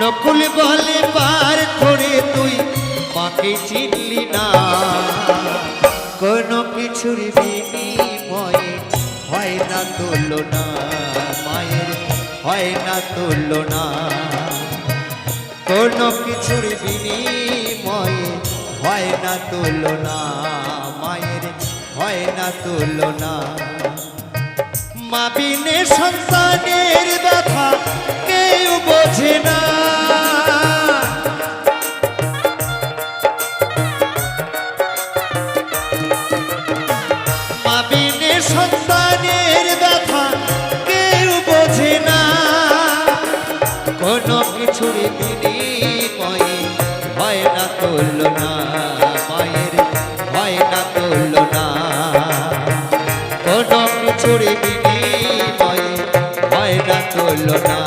নকুল বলে পার করে তুই মাকে চিনলি না, কোনো কিছুর বিনিময়ে হয় না তুলনা, মায়ের হয় না তুলনা, কোনো কিছুর বিনিময়ে হয় না তুলনা, মায়ের হয় না তুলনা। মা বিনে সন্তানের ব্যথা কেউ বোঝে না, মা বিনে সন্তানের ব্যথা কেউ বোঝে না, কোনো কিছুর বিনিময়ে হয় না তুলনা, মায়ের হয় না তুলনা, কোনো কিছুর বিনিময়ে হয় না তুলনা।